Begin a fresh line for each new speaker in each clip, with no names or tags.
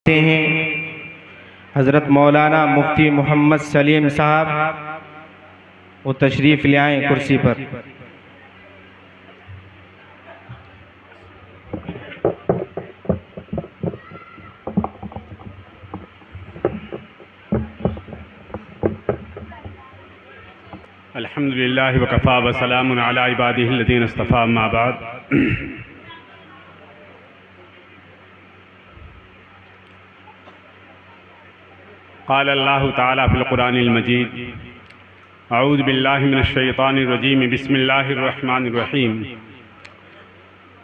देते हैं हज़रत मौलाना मुफ्ती मोहम्मद सलीम साहब, वो तशरीफ़ ले आएँ कुर्सी पर।
अल्हम्दुलिल्लाह वकफ़ा वसलामुन अला इबादिहिल्लज़ीना इस्तफ़ा, अम्मा बाद। क़ाल अल्लाहु तआला फ़िल क़ुरानिल मजीद, अऊज़ु बिल्लाहि मिनश शैतानिर रजीम, बिस्मिल्लाहिर रहमानिर रहीम।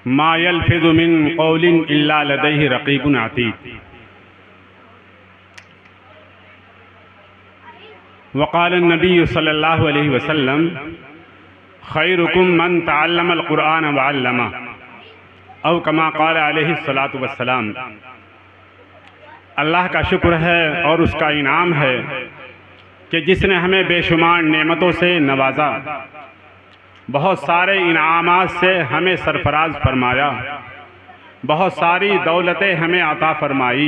मा यल्फ़िज़ु मिन क़ौलिन इल्ला लदैहि रक़ीबुन अतीद। वक़ाल नबी सल्लल्लाहु अलैहि वसल्लम, खैरुकुम मन तअल्लमल क़ुरआन व अल्लमा, औ कमा क़ाल अलैहि सलातु वस्सलाम। अल्लाह का शुक्र है और उसका इनाम है कि जिसने हमें बेशुमार नेमतों से नवाजा, बहुत सारे इनामात से हमें सरफराज फरमाया, बहुत सारी दौलतें हमें अता फरमाई,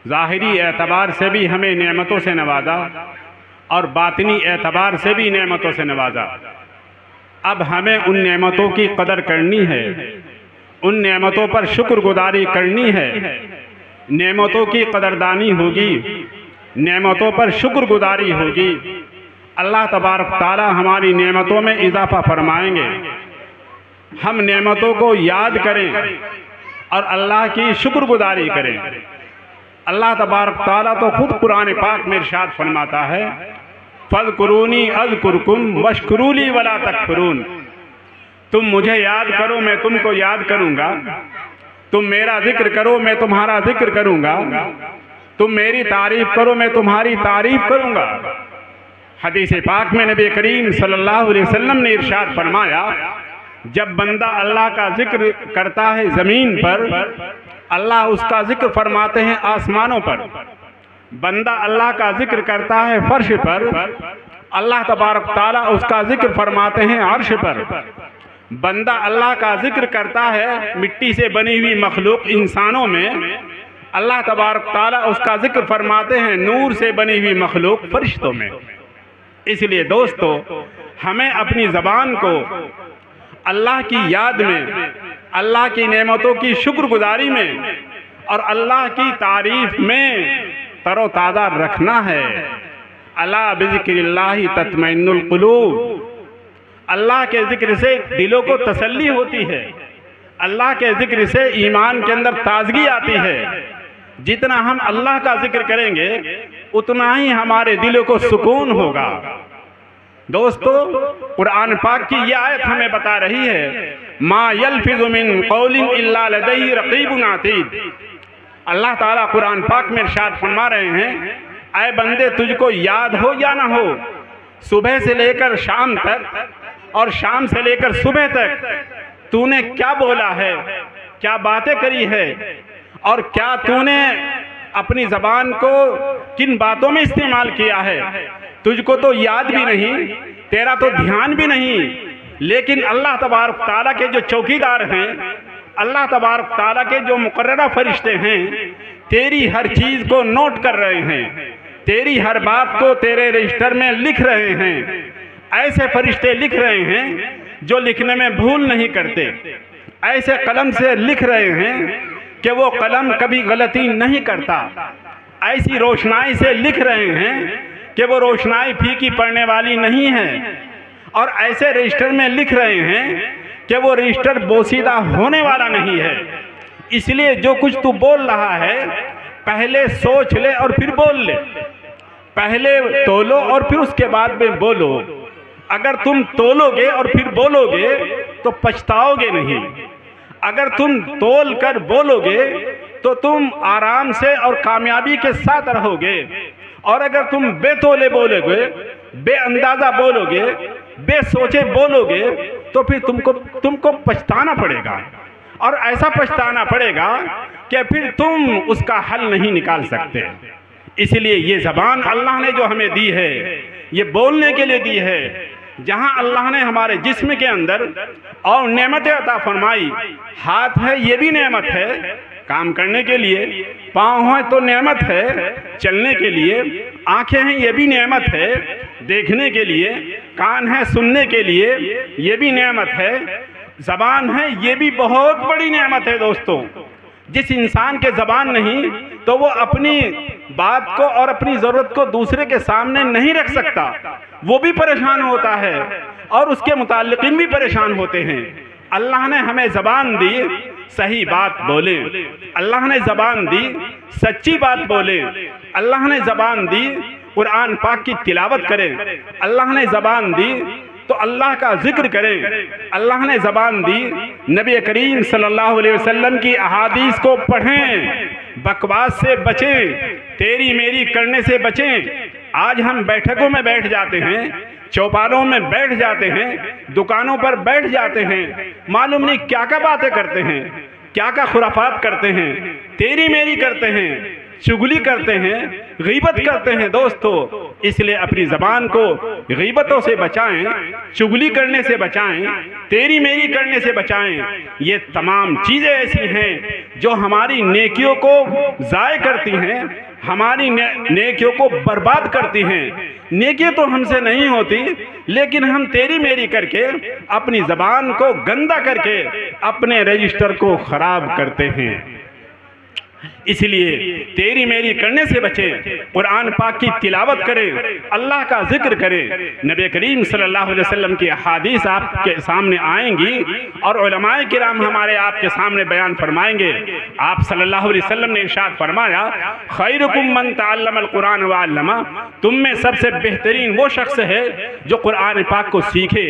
ज़ाहिरी एतबार से भी हमें नेमतों से नवाजा और बातिनी एतबार से भी नेमतों से नवाजा। अब हमें उन नेमतों की कदर करनी है, उन नेमतों पर शुक्रगुजारी करनी है। नेमतों की कदरदानी होगी, नेमतों पर शुक्रगुजारी होगी, अल्लाह तबारक ताला हमारी नेमतों में इजाफ़ा फरमाएंगे। हम नेमतों को याद करें और अल्लाह की शुक्रगुजारी करें। अल्लाह तबारक ताला तो खुद कुरान पाक में इरशाद फरमाता है, फ़ज़कुरूनी अज़कुरकुम वश्कुरूली वला तकफुरून। तुम मुझे याद करो, मैं तुमको याद करूँगा। तुम मेरा जिक्र करो, मैं तुम्हारा जिक्र करूँगा। तुम मेरी तारीफ़ करो, मैं तुम्हारी तारीफ़ करूँगा। हदीस पाक में नबी करीम सल्लल्लाहु अलैहि वसल्लम ने इरशाद फरमाया, जब बंदा अल्लाह का जिक्र करता है ज़मीन पर, अल्लाह उसका जिक्र फरमाते हैं आसमानों पर। बंदा अल्लाह का जिक्र करता है फर्श पर, अल्लाह तबारक ताला उसका जिक्र फरमाते हैं अर्श पर। बंदा अल्लाह का जिक्र करता है मिट्टी से बनी हुई मखलूक इंसानों में, अल्लाह तबारक ताला उसका जिक्र फरमाते हैं नूर से बनी हुई मखलूक फरिश्तों में। इसलिए दोस्तों, हमें अपनी ज़बान को अल्लाह की याद में, अल्लाह की नेमतों की शुक्रगुजारी में और अल्लाह की तारीफ़ में तरोताज़ा रखना है। अला बिज़िक्रिल्लाहि तत्मइन्नुल क़ुलूब। अल्लाह के ज़िक्र से दिलों को तसल्ली होती है, अल्लाह के ज़िक्र से ईमान के अंदर ताज़गी आती है। जितना हम अल्लाह का जिक्र करेंगे उतना ही हमारे दिलों को सुकून होगा। दोस्तों, कुरान पाक की यह आयत हमें बता रही है, मा यल्फ़िज़ु मिन क़ौलिन इल्ला लदैहि रक़ीबुन अतीद। अल्लाह ताला कुरान पाक में इरशाद फरमा रहे हैं, ऐ बंदे, तुझको याद हो या ना हो, सुबह से लेकर शाम तक और शाम से लेकर सुबह तक तूने क्या बोला है, क्या बातें करी है और क्या तूने अपनी ज़बान को किन बातों में इस्तेमाल किया है, तुझको तो याद भी नहीं, तेरा तो ध्यान भी नहीं। लेकिन अल्लाह तबारक ताला के जो चौकीदार हैं, अल्लाह तबारक ताला के जो मुकर्ररा फरिश्ते हैं, तेरी हर चीज़ को नोट कर रहे हैं, तेरी हर बात को तेरे रजिस्टर में लिख रहे हैं। ऐसे फरिश्ते लिख रहे हैं जो लिखने में भूल नहीं करते, ऐसे कलम से लिख रहे हैं कि वो कलम कभी गलती नहीं करता, ऐसी रोशनाई से लिख रहे हैं कि वो रोशनाई फीकी पड़ने वाली नहीं है, और ऐसे रजिस्टर में लिख रहे हैं कि वो रजिस्टर बोसीदा होने वाला नहीं है। इसलिए जो कुछ तू बोल रहा है पहले सोच ले और फिर बोल ले, पहले तोलो और फिर उसके बाद में बोलो। अगर तुम तोलोगे और फिर बोलोगे तो पछताओगे नहीं। अगर तुम तोल कर बोलोगे तो तुम आराम से और कामयाबी के साथ रहोगे, और अगर तुम बेतोले बोलोगे, बेअंदाज़ा बोलोगे, बेसोचे बोलोगे तो फिर तुमको पछताना पड़ेगा, और ऐसा पछताना पड़ेगा कि फिर तुम उसका हल नहीं निकाल सकते। इसलिए ये ज़बान अल्लाह ने जो हमें दी है, ये बोलने के लिए दी है। जहाँ अल्लाह ने हमारे जिस्म के अंदर और नेमतें अता फरमाई, हाथ है ये भी नेमत है काम करने के लिए, पाँव हैं तो नेमत है चलने के लिए, आंखें हैं ये भी नेमत है देखने के लिए, कान है सुनने के लिए ये भी नेमत है, ज़बान है ये भी बहुत बड़ी नेमत है दोस्तों। जिस इंसान के ज़बान नहीं तो वो अपनी बात को और अपनी ज़रूरत को दूसरे के सामने नहीं रख सकता, वो भी परेशान होता है और उसके मुताल्लिकीन भी परेशान होते हैं। अल्लाह ने हमें ज़बान दी सही बात बोले, अल्लाह ने ज़बान दी सच्ची बात बोले, अल्लाह ने ज़बान दी कुरान पाक की तिलावत करें, अल्लाह ने ज़बान दी तो अल्लाह का जिक्र करें, अल्लाह ने ज़बान दी नबी करीम सल्लल्लाहु अलैहि वसल्लम की अहादीस को पढ़ें, बकवास से बचें, तेरी मेरी करने से बचें। आज हम बैठकों में बैठ जाते हैं, चौपालों में बैठ जाते हैं, दुकानों पर बैठ जाते हैं, मालूम नहीं क्या क्या बातें करते हैं, क्या क्या खुराफात करते हैं, तेरी मेरी करते हैं, चुगली करते हैं, गीबत करते हैं दोस्तों। इसलिए अपनी ज़बान को गीबतों से बचाएं, चुगली करने से बचाएं, तेरी मेरी करने से बचाएं। ये तमाम चीज़ें ऐसी हैं जो हमारी नेकियों को ज़ाय करती हैं, हमारी नेकियों को बर्बाद करती हैं। नेकियां तो हमसे नहीं होती, लेकिन हम तेरी मेरी करके अपनी ज़बान को गंदा करके अपने रजिस्टर को ख़राब करते हैं। इसलिए तेरी मेरी करने से बचें, कुरान पाक की तिलावत करें, अल्लाह का जिक्र करें। नबी करीम सल्लल्लाहु अलैहि वसल्लम की अहादीस आपके सामने आएंगी और उलमाए किराम हमारे आपके सामने बयान फरमाएंगे। आप सल्लल्लाहु अलैहि वसल्लम ने इरशाद फरमाया, खैरुकुम मन तअल्लमल कुरान व अल्लमा, तुम में सबसे बेहतरीन वो शख्स है जो कुरान पाक को सीखे,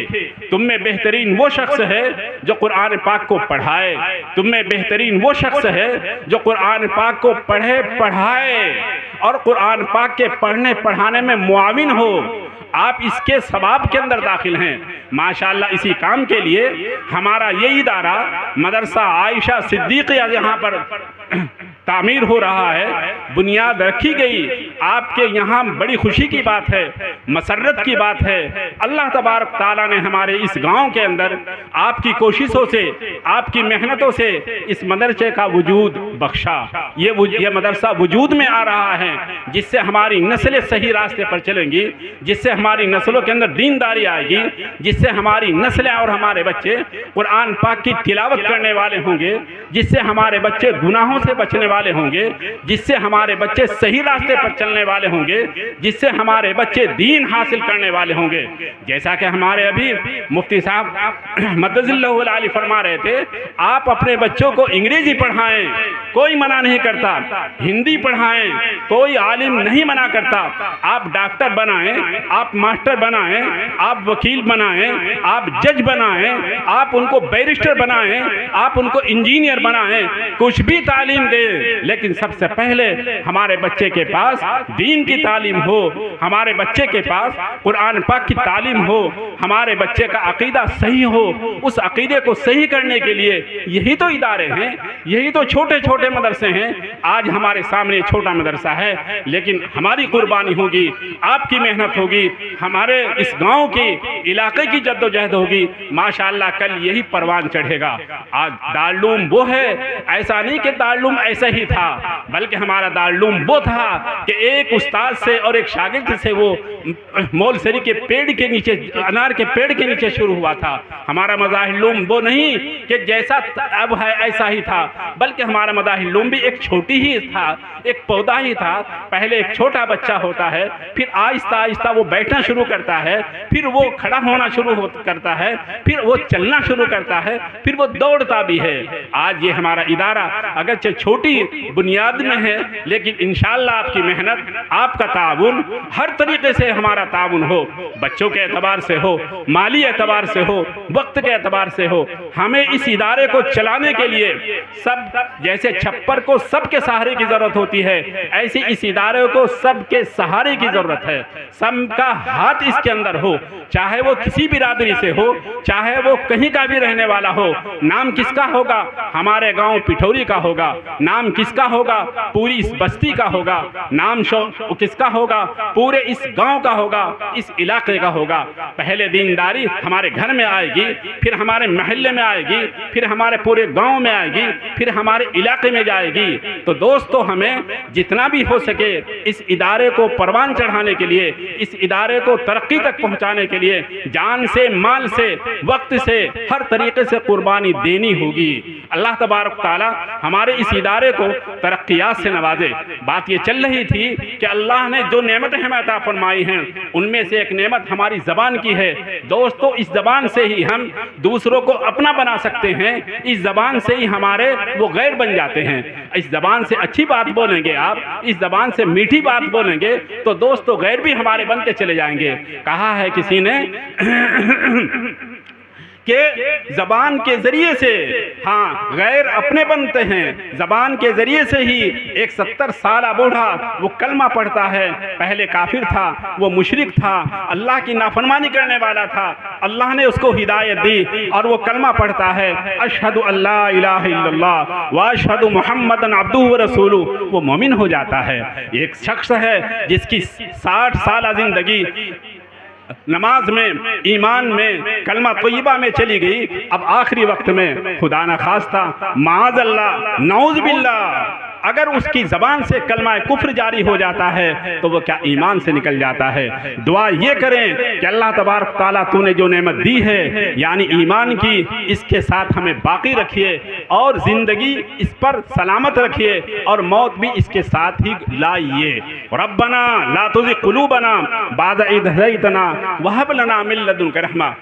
तुम में बेहतरीन वो शख्स है जो कुरान पाक को पढ़ाए, तुम में बेहतरीन वो शख्स है जो कुरान पाक को पढ़े पढ़ाए और कुरान पाक के पढ़ने पढ़ाने में मुआविन हो। आप इसके सवाब के अंदर दाखिल हैं माशाअल्लाह। इसी काम के लिए हमारा ये इदारा मदरसा आयशा सिद्दीक़िया यहाँ पर तामीर हो रहा है, बुनियाद रखी गई। आपके यहाँ बड़ी खुशी की बात है, मसर्रत की बात है। अल्लाह तबारक ताला ने हमारे इस गांव के अंदर आपकी कोशिशों से, आपकी मेहनतों से इस मदरसे का वजूद बख्शा। ये मदरसा वजूद में आ रहा है, जिससे हमारी नस्लें सही रास्ते पर चलेंगी, जिससे हमारी नस्लों के अंदर दीनदारी आएगी, जिससे हमारी नस्लें और हमारे बच्चे कुरान पाक की तिलावत करने वाले होंगे, जिससे हमारे बच्चे गुनाहों से बचने वाले होंगे, जिससे हमारे बच्चे सही रास्ते पर चलने वाले होंगे, जिससे हमारे बच्चे दीन हासिल करने वाले होंगे। जैसा कि हमारे अभी मुफ्ती साहब मद्दजिल्लहु आली फरमा रहे थे, आप अपने बच्चों को अंग्रेजी पढ़ाएं, कोई मना नहीं करता, हिंदी पढ़ाएं, कोई आलिम नहीं मना करता। आप डॉक्टर बनाएं, आप मास्टर बनाएं, आप वकील बनाएं, आप जज बनाएं, आप उनको बैरिस्टर बनाएं, आप उनको इंजीनियर बनाएं, कुछ भी तालीम दें, लेकिन सबसे पहले हमारे बच्चे के पास दीन की तालीम हो, हमारे बच्चे के पास कुरान पाक की तालीम हो, हमारे बच्चे का अकीदा सही हो। उस अकीदे को सही करने के लिए यही तो इदारे हैं, यही तो छोटे छोटे मदरसे हैं। आज हमारे सामने छोटा मदरसा है, लेकिन हमारी कुर्बानी होगी, आपकी मेहनत होगी, हमारे इस गांव के इलाके की जद्दोजहद होगी। माशाअल्लाह कल यही परवान चढ़ेगा। आज दारुल वो है, ऐसा नहीं कि दारुल ऐसा ही था, बल्कि हमारा दारुल वो था कि एक उस्ताद से और एक शागिर्द से वो मौलसरी के पेड़ के नीचे, अनार के पेड़ के नीचे शुरू हुआ था। हमारा मज़ाहिर वो नहीं कि जैसा अब है ऐसा ही था, बल्कि हमारा मज़ाहिर भी एक छोटी ही था, एक पौधा ही था। पहले एक छोटा बच्चा होता है, फिर आहिस्ता आहिस्ता वो बैठना शुरू करता है, फिर वो खड़ा होना शुरू करता है, फिर वो चलना शुरू करता है, फिर वो दौड़ता भी है। आज ये हमारा इदारा अगरचे छोटी बुनियाद में है, लेकिन इंशाअल्लाह आपकी मेहनत, आपका ताउन, हर तरीके से हमारा ताउन हो, बच्चों के एतबार से हो, माली एतबार से हो, वक्त के एतबार से हो। हमें इस इदारे को चलाने के लिए सब, जैसे छप्पर को सबके सहारे की ज़रूरत होती है, ऐसे इस इदारे को सबके सहारे की ज़रूरत है। सबका हाथ इसके अंदर हो, चाहे वो किसी बिरादरी से हो, चाहे वो कहीं का भी रहने वाला हो। नाम किसका होगा? हमारे गांव पिठौरी का होगा। नाम किस किसका होगा? पूरी इस बस्ती का होगा। नाम किसका होगा? पूरे इस गांव का होगा, इस इलाके का होगा। पहले दीनदारी हमारे घर में आएगी, फिर हमारे महल्ले में आएगी, फिर हमारे पूरे गांव में आएगी, फिर हमारे इलाके में जाएगी। तो दोस्तों, हमें जितना भी हो सके इस इदारे को परवान चढ़ाने के लिए, इस इदारे को तरक्की तक पहुंचाने के लिए जान से, माल से, वक्त से, हर तरीके से कुर्बानी देनी होगी। अल्लाह तबारक ताला हमारे इस इदारे को तरक्कियात से नवाजे। बात ये चल रही थी कि अल्लाह ने जो नेमतें हमें अता फरमाई हैं, उनमें से एक नेमत हमारी ज़बान की है। दोस्तों, इस ज़बान से ही हम दूसरों को अपना बना सकते हैं, इस ज़बान से ही हमारे वो गैर बन जाते हैं। इस ज़बान से अच्छी बात बोलेंगे आप, इस ज़बान से मीठी बात बोलेंगे, तो दोस्तों गैर भी हमारे बनते चले जाएंगे। कहा है किसी ने कि ज़बान के ज़रिए से हाँ गैर अपने बनते हैं। ज़बान के ज़रिए से ही एक 70 साला बूढ़ा वो कलमा पढ़ता है। पहले काफिर था, वो मुशरिक था, अल्लाह की नाफरमानी करने वाला था। अल्लाह ने उसको हिदायत दी और वो कलमा पढ़ता है, अशहदु अल्ला इलाहा इल्लल्लाह व अशहदु मुहम्मदन अब्दुहु व रसूलुहु। वो मोमिन हो जाता है। एक शख्स है जिसकी 60 साल ज़िंदगी नमाज में, ईमान में, कलमा तय्यबा में चली गई। अब आखिरी वक्त में खुदा न खास्ता, माज़ अल्लाह, नऊज़ बिल्लाह, अगर उसकी ज़बान से कलमा कुफ्र जारी हो जाता है तो वो क्या ईमान से निकल जाता है। दुआ ये करें कि अल्लाह तबारक ताला तूने जो नेमत दी है यानी ईमान की, इसके साथ हमें बाकी रखिए और ज़िंदगी इस पर सलामत रखिए और मौत भी इसके साथ ही लाइए। रब्बना ला तुज़िग़ क़ुलूबना बअद इज़ हदैतना वहब लना मिन लदुनका रहमा।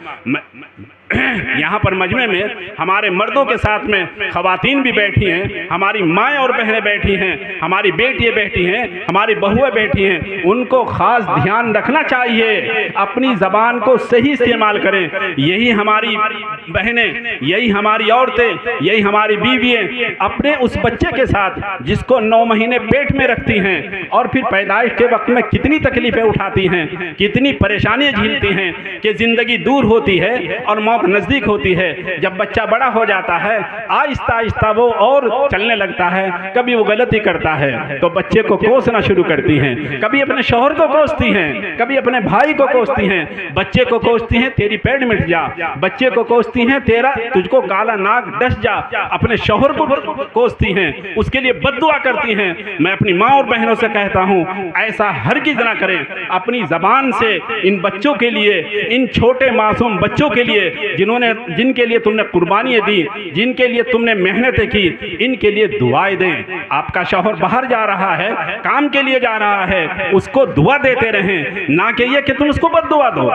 यहाँ पर मजमे में हमारे मर्दों के साथ में ख़वातीन भी बैठी हैं, हमारी माएँ और बहनें बैठी हैं, हमारी बेटियाँ बैठी हैं, हमारी बहुएं बैठी हैं। उनको ख़ास ध्यान रखना चाहिए, अपनी ज़बान को सही इस्तेमाल करें। यही हमारी बहनें, यही हमारी औरतें, यही हमारी बीवियाँ अपने उस बच्चे के साथ जिसको 9 महीने पेट में रखती हैं और फिर पैदाइश के वक्त में कितनी तकलीफ़ें उठाती हैं, कितनी परेशानियाँ झेलती हैं कि ज़िंदगी दूर होती है और मौत नज़दीक होती है। जब बच्चा बड़ा हो जाता है, आहिस्ता आहिस्ता वो और चलने लगता है, कभी वो गलती करता है तो बच्चे को कोसना शुरू करती हैं, कभी अपने शौहर को कोसती हैं, कभी अपने भाई को कोसती हैं, बच्चे को कोसती हैं तेरी पेट मिट जा, बच्चे को कोसती हैं तेरा तुझको काला नाक डस जा, अपने शौहर को कोसती हैं, उसके लिए बद्दुआ करती हैं। मैं अपनी माँ और बहनों से कहता हूँ, ऐसा हरगिज़ ना करें। अपनी ज़बान से इन बच्चों के लिए, इन छोटे मासूम बच्चों के लिए जिनके लिए तुमने कुर्बानियाँ दी, जिनके लिए तुमने मेहनतें की, इनके लिए दुआएं दें। आपका शौहर बाहर जा रहा है, काम के लिए जा रहा है, उसको दुआ देते रहें, ना कि ये कि तुम उसको बद्दुआ दो।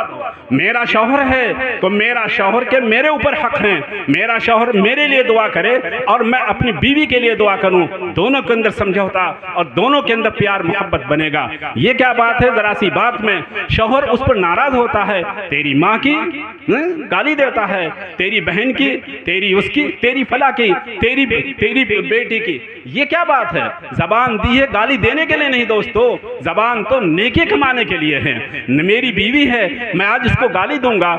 मेरा शौहर है तो मेरा शौहर के मेरे ऊपर हक हैं, मेरा शौहर मेरे लिए दुआ करे और मैं अपनी बीवी के लिए दुआ करूं। दोनों के अंदर समझौता और दोनों के अंदर प्यार मोहब्बत बनेगा। ये क्या बात है, जरा सी बात में शौहर उस पर नाराज होता है, तेरी माँ की गाली देता है, तेरी बहन की, तेरी उसकी, तेरी फला की, तेरी बेटी की। ये क्या बात है? जबान दी है गाली देने के लिए नहीं दोस्तों, जबान तो नेकी कमाने के लिए है। मेरी बीवी है, मैं आज इसको गाली दूंगा,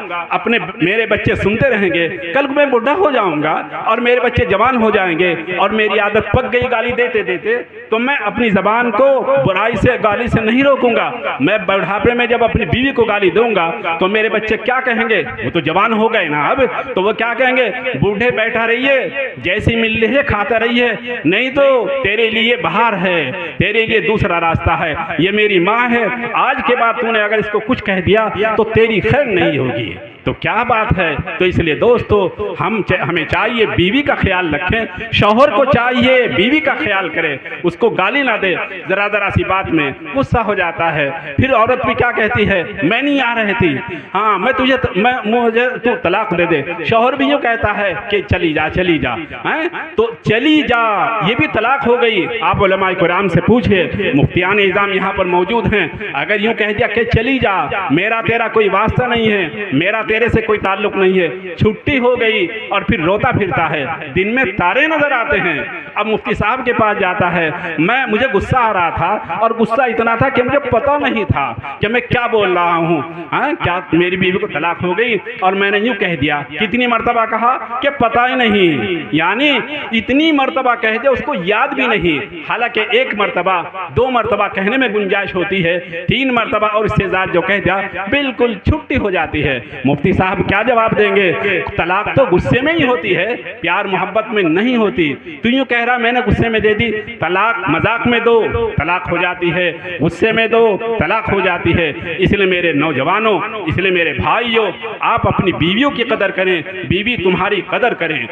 मेरे बच्चे सुनते रहेंगे, कल मैं बुढ़ा हो जाऊंगा और मेरे बच्चे जवान हो जाएंगे और मेरी आदत पक गई गाली देते देते, तो मैं अपनी जबान को बुराई से, गाली से नहीं रोकूंगा। मैं बुढ़ापे में जब अपनी बीवी को गाली दूंगा तो मेरे बच्चे क्या कहेंगे? वो तो जवान हो गए ना अब, तो वो क्या कहेंगे? बूढ़े बैठा रहिए, जैसी मिल रही है खाता रहिए, नहीं तो तेरे लिए बाहर है, तेरे लिए दूसरा रास्ता है। ये मेरी माँ है, आज के बाद तूने अगर इसको कुछ कह दिया तो तेरी खैर नहीं होगी। तो क्या बात है? तो इसलिए दोस्तों हमें चाहिए बीवी का ख्याल रखें, शौहर को चाहिए बीवी का ख्याल करे, उसको गाली ना दे। जरा सी बात में गुस्सा हो जाता है, फिर औरत भी क्या कहती है, मैं नहीं आ रही थी, हाँ मुझे तू तलाक दे दे। शौहर भी यूँ कहता है कि चली जा हैं, तो चली जा, ये भी तलाक हो गई। आप उलमाए कुरान से पूछिए, मुफ्तियान निज़ाम यहाँ पर मौजूद हैं, अगर यूँ कह दिया कि चली जा, मेरा तेरा कोई वास्ता नहीं है, मेरा तेरे से कोई ताल्लुक नहीं है, छुट्टी हो गई, और फिर रोता फिरता है, दिन में तारे नजर आते हैं। अब मुफ्ती साहब के पास जाता है, मुझे गुस्सा आ रहा था और गुस्सा इतना था कि मुझे पता नहीं था कि मैं क्या बोल रहा हूँ, क्या मेरी बीवी को तलाक हो गई और मैंने यूँ यूँ कह दिया। कितनी मर्तबा कहा कि पता ही नहीं, यानी इतनी मर्तबा कह दिया उसको याद भी नहीं। हालांकि एक मर्तबा, दो मर्तबा कहने में गुंजाइश होती है, तीन मर्तबा और इससे ज़्यादा जो कह दिया बिल्कुल छुट्टी हो जाती है। मुफ्ती साहब क्या जवाब देंगे? तलाक तो गुस्से में ही होती है, प्यार मोहब्बत में नहीं होती। तू यूँ कह रहा मैंने गुस्से में दे दी, तलाक मजाक में दो तलाक हो जाती है, गुस्से में दो तलाक हो जाती है। इसलिए मेरे नौजवानों, इसलिए मेरे भाइयों, आप अपनी बीवियों की कदर करें, बीवी तुम्हारी कदर करें।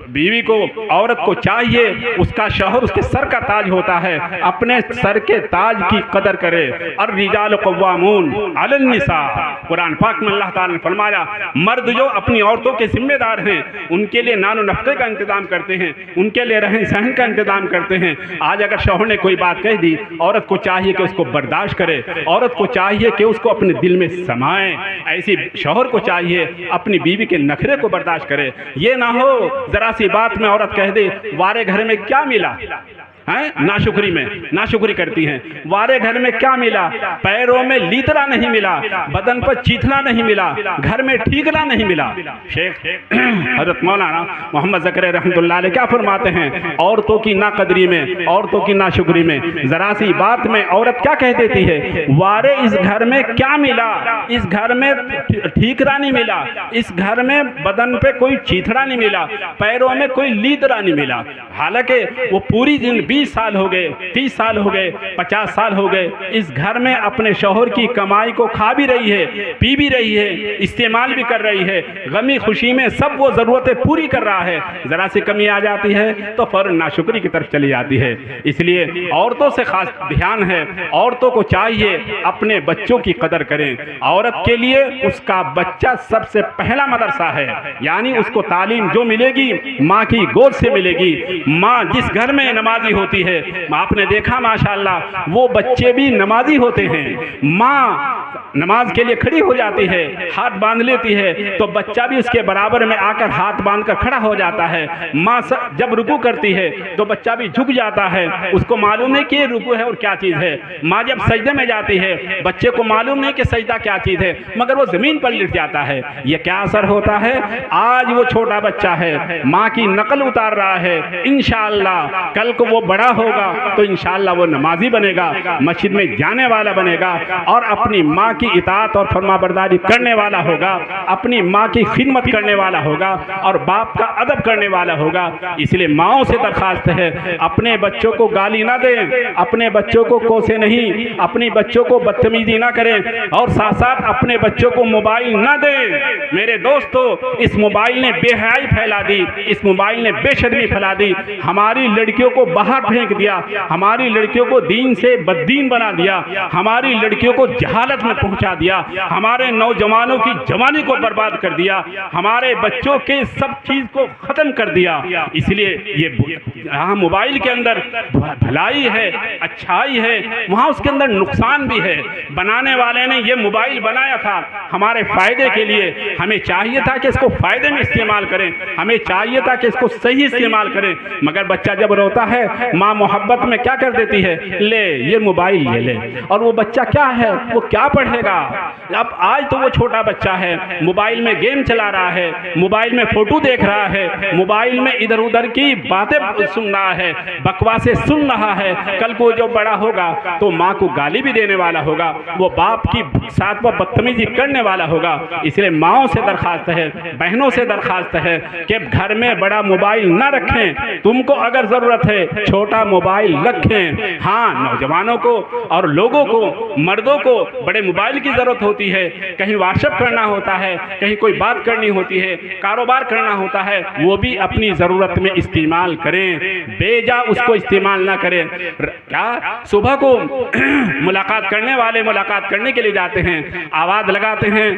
बीवी को, औरत को चाहिए, उसका शौहर उसके सर का ताज होता है, अपने सर के ताज की कदर करे। और रिजाल कव्वामून अलन निसा, कुरान पाक में अल्लाह ताला ने फरमाया मर्द जो अपनी औरतों के जिम्मेदार हैं, उनके लिए नानो नफ्के का इंतजाम करते हैं, उनके लिए रहन सहन का इंतजाम करते हैं। आज अगर शौहर ने कोई बात कह दी, औरत को चाहिए कि उसको बर्दाश्त करे, औरत को चाहिए कि उसको अपने दिल में समाए। ऐसी शौहर को चाहिए अपनी बीवी के नखरे को बर्दाश्त करे। ये ना हो जरा सी बात में औरत कह दे वारे घर में क्या मिला है, नाशुक्री में नाशुक्री करती हैं। वारे घर में क्या मिला? पैरों में लीतरा नहीं मिला, बदन पर चीथना नहीं मिला, घर में ठीकरा नहीं मिला। शेख हजरत मौलाना मोहम्मद ज़करिया रहमतुल्लाह अलैह क्या फरमाते हैं? औरतों की नाकदरी में, औरतों की नाशुक्री में जरा सी बात में औरत क्या कह देती है? वारे इस घर में क्या मिला? इस घर में ठीकरा नहीं मिला, इस घर में बदन पे कोई चीथड़ा नहीं मिला, पैरों में कोई लीतरा नहीं मिला। हालांकि वो पूरी दिन 20 साल हो गए, 30 साल हो गए, 50 साल हो गए, इस घर में अपने शौहर की कमाई को खा भी रही है, पी भी रही है, इस्तेमाल भी कर रही है, गमी खुशी में सब वो ज़रूरतें पूरी कर रहा है। ज़रा सी कमी आ जाती है तो फ़ौरन नाशुक्री की तरफ चली जाती है। इसलिए औरतों से ख़ास ध्यान है, औरतों को चाहिए अपने बच्चों की कदर करें। औरत के लिए उसका बच्चा सबसे पहला मदरसा है, यानी उसको तालीम जो मिलेगी माँ की गोद से मिलेगी। माँ जिस घर में नमाजी होती है, आपने देखा माशाअल्लाह वो बच्चे भी नमाजी होते हैं। माँ नमाज के लिए खड़ी हो जाती है, हाथ बांध लेती है, तो बच्चा भी उसके बराबर में आकर हाथ बांधकर खड़ा हो जाता है। माँ जब रुकू करती है तो बच्चा भी झुक जाता है, उसको मालूम नहीं कि ये रुकू है और क्या चीज़ है। माँ जब सजदे में जाती है, बच्चे को मालूम नहीं कि सजदा क्या चीज़ है, मगर वो ज़मीन पर लेट जाता है। ये क्या असर होता है? आज वो छोटा बच्चा है, माँ की नकल उतार रहा है, इंशाअल्लाह कल को वो बड़ा होगा तो इंशाअल्लाह वो नमाजी बनेगा, मस्जिद में जाने वाला बनेगा और अपनी माँ की इताअत और फरमाबरदारी करने वाला होगा, अपनी माँ की खिदमत करने वाला होगा और बाप का अदब करने वाला होगा। इसलिए माँओं से दरखास्त है अपने बच्चों को गाली ना दें, अपने बच्चों को कोसे नहीं, अपनी बच्चों को बदतमीजी ना करें और साथ साथ अपने बच्चों को मोबाइल ना दें। मेरे दोस्तों, इस मोबाइल ने बेहयाई फैला दी, इस मोबाइल ने बेशर्मी फैला दी, हमारी लड़कियों को बाहर फेंक दिया, हमारी लड़कियों को दीन से बददीन बना दिया, हमारी लड़कियों को जहालत में पहुंचा दिया, हमारे नौजवानों की जवानी को बर्बाद कर दिया, हमारे बच्चों के सब चीज़ को ख़त्म कर दिया। इसलिए ये यहाँ मोबाइल के अंदर भलाई है, अच्छाई है, वहाँ उसके अंदर नुकसान भी है। बनाने वाले ने ये मोबाइल बनाया था हमारे फ़ायदे के लिए, हमें चाहिए था कि इसको फ़ायदे में इस्तेमाल करें, हमें चाहिए था कि इसको सही इस्तेमाल करें। मगर बच्चा जब रोता है, माँ मोहब्बत में क्या कर देती है? ले ये मोबाइल ले ले। और वो बच्चा क्या है, वो क्या पढ़ेगा? अब आज तो वो छोटा बच्चा है, मोबाइल में गेम चला रहा है, मोबाइल में फ़ोटो देख रहा है, मोबाइल में इधर उधर की बातें सुन रहा है, बकवासें सुन रहा है। कल को जो बड़ा होगा तो माँ को गाली भी देने वाला होगा, वो बाप की साथ वो बदतमीजी करने वाला होगा। इसलिए माँओं से दरखास्त है, बहनों से दरखास्त है कि घर में बड़ा मोबाइल ना रखें। तुमको अगर ज़रूरत है छोटा मोबाइल रखें। हाँ, नौजवानों को और लोगों को, मर्दों को बड़े मोबाइल की ज़रूरत होती है, कहीं व्हाट्सएप करना होता है, कहीं कोई बात करनी होती है, कारोबार करना होता है, वो भी अपनी ज़रूरत में इस्तेमाल करें, बेजा उसको इस्तेमाल ना करें। क्या सुबह को मुलाकात करने वाले मुलाकात करने के लिए जाते हैं, आवाज़ लगाते हैं,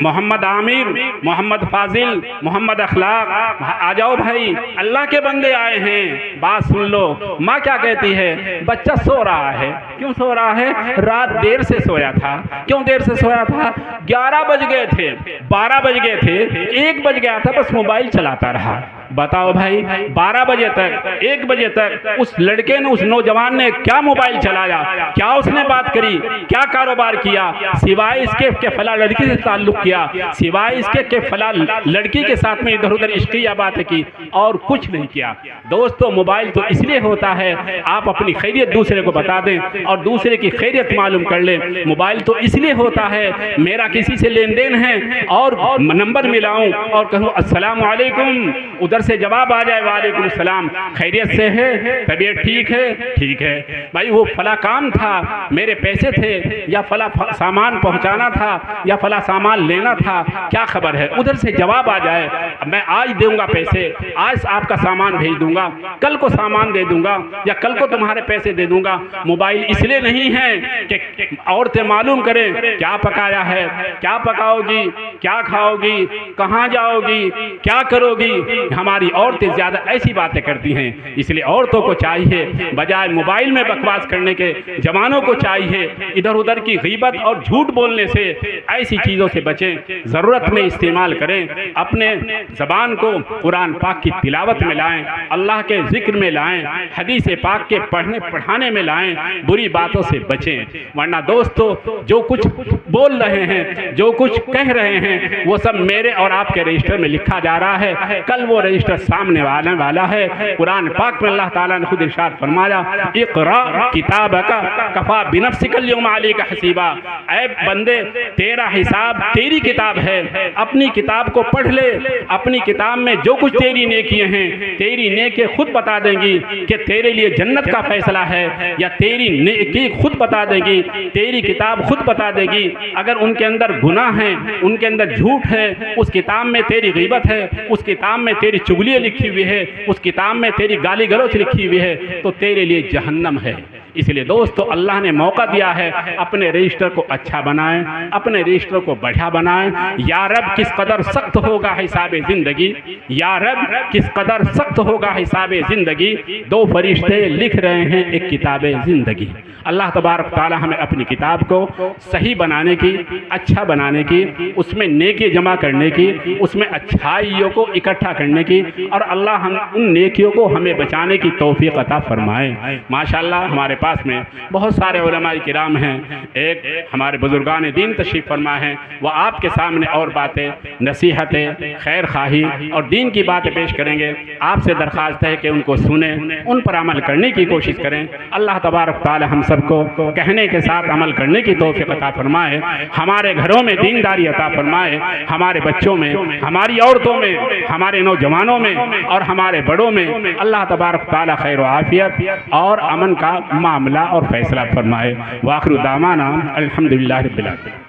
मोहम्मद आमिर, मोहम्मद फाजिल, मोहम्मद अखलाक, आ जाओ भाई, अल्लाह के बंदे आए हैं, बात सुन लो। माँ क्या कहती है? बच्चा सो रहा है। क्यों सो रहा है? रात देर से सोया था। क्यों देर से सोया था? 11 बज गए थे, 12 बज गए थे, 1 बज गया था, बस मोबाइल चलाता रहा। बताओ भाई, 12 बजे तक 1 बजे तक उस लड़के ने, उस नौजवान ने क्या मोबाइल चलाया, क्या उसने बात करी, क्या कारोबार किया, सिवाय इसके के फला लड़की से ताल्लुक किया, सिवाय इसके के फला लड़की के साथ में इधर उधर इश्किया बातें की और कुछ नहीं किया। दोस्तों, मोबाइल तो इसलिए होता है आप अपनी खैरियत दूसरे को बता दें और दूसरे की खैरियत मालूम कर लें। मोबाइल तो इसलिए होता है मेरा किसी से लेन देन है और नंबर मिलाऊं और कहूं अस्सलाम वालेकुम, उधर से जवाब आ जाए वालेकुम सलाम, खैरियत से है, तबीयत ठीक है, ठीक है भाई, वो फला काम था, मेरे पैसे थे या फला सामान पहुंचाना था या फला सामान लेना था, क्या खबर है, उधर से जवाब आ जाए, मैं आज दूंगा पैसे, आज आपका सामान भेज दूंगा, कल को सामान दे दूंगा या कल को तुम्हारे पैसे दे दूंगा। मोबाइल इसलिए नहीं है कि औरतें मालूम करें क्या पकाया है, क्या पकाओगी, क्या खाओगी, कहाँ जाओगी, क्या करोगी। हमारी औरतें ज़्यादा ऐसी बातें करती हैं, इसलिए औरतों को चाहिए बजाय मोबाइल में बकवास करने के, जवानों को चाहिए इधर उधर की गीबत और झूठ बोलने से, ऐसी चीज़ों से बचें, ज़रूरत में इस्तेमाल करें, अपने ज़बान को कुरान पाक की तिलावत में लाएं, अल्लाह के ज़िक्र में लाएं, हदीस पाक के पढ़ने पढ़ाने में लाएं, बुरी बातों से बचें। वरना दोस्तों, जो कुछ बोल रहे हैं, जो कुछ कह रहे हैं, वो सब मेरे और आपके रजिस्टर में लिखा जा रहा है, कल वो रजिस्टर सामने आने वाला है। कुरान पाक में अल्लाह ताला ने खुद इरशाद फरमाया, इक़रा किताबका कफ़ा बिनफ़्सिकल यौमा अलैका हसीबा, ऐ बंदे तेरा हिसाब तेरी किताब है, अपनी किताब को पढ़ ले, अपनी किताब में जो कुछ तेरी नेकियां हैं, तेरी नेकियां खुद बता देंगी कि तेरे लिए जन्नत का फैसला है या तेरी नेकी खुद बता देगी, तेरी किताब खुद बता देगी। अगर उनके अंदर गुनाह है, उनके अंदर झूठ है, उस किताब में तेरी गीबत है, उस किताब में तेरी चुगलियाँ लिखी हुई है, उस किताब में तेरी गाली गलौच लिखी हुई है, तो तेरे लिए जहन्नम है। इसलिए दोस्तों, अल्लाह ने मौका दिया है, अपने रजिस्टर को अच्छा बनाएं, अपने रजिस्टर को बढ़िया बनाएं। या रब किस कदर सख्त होगा हिसाब ज़िंदगी, या रब किस कदर सख्त होगा हिसाब ज़िंदगी, 2 फरिश्ते लिख रहे हैं एक किताब ज़िंदगी। अल्लाह तबारक ताला हमें अपनी किताब को सही बनाने की, अच्छा बनाने की, उसमें नेकी जमा करने की, उसमें अच्छाइयों को इकट्ठा करने की, और अल्लाह हम उन नेकियों को हमें बचाने की तौफीक अता फरमाए। माशाअल्लाह हमारे पास में बहुत सारे उलमाए किराम हैं, एक हमारे बुजुर्गान दीन तशरीफ़ फरमा हैं, वह आपके सामने और बातें, नसीहतें, खैर खाही और दीन की बातें पेश करेंगे। आपसे दरख्वास्त है कि उनको सुने, उन पर अमल करने की कोशिश करें। अल्लाह तबारक ताला हम सबको कहने के साथ अमल करने की तौफीक अता फरमाए, हमारे घरों में दीनदारी अता फरमाए, हमारे बच्चों में, हमारी औरतों में, हमारे नौजवानों में और हमारे बड़ों में अल्लाह तबारक ताला खैर व आफियत और अमन का मामला और फैसला फरमाए। वाखिरु दामाना अल्हम्दुलिल्लाह रब्बिल आलमीन।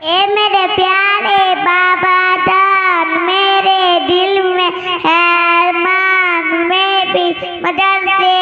ए मेरे प्यारे बाबा जान, मेरे दिल में है अरमान, मैं भी मदरसे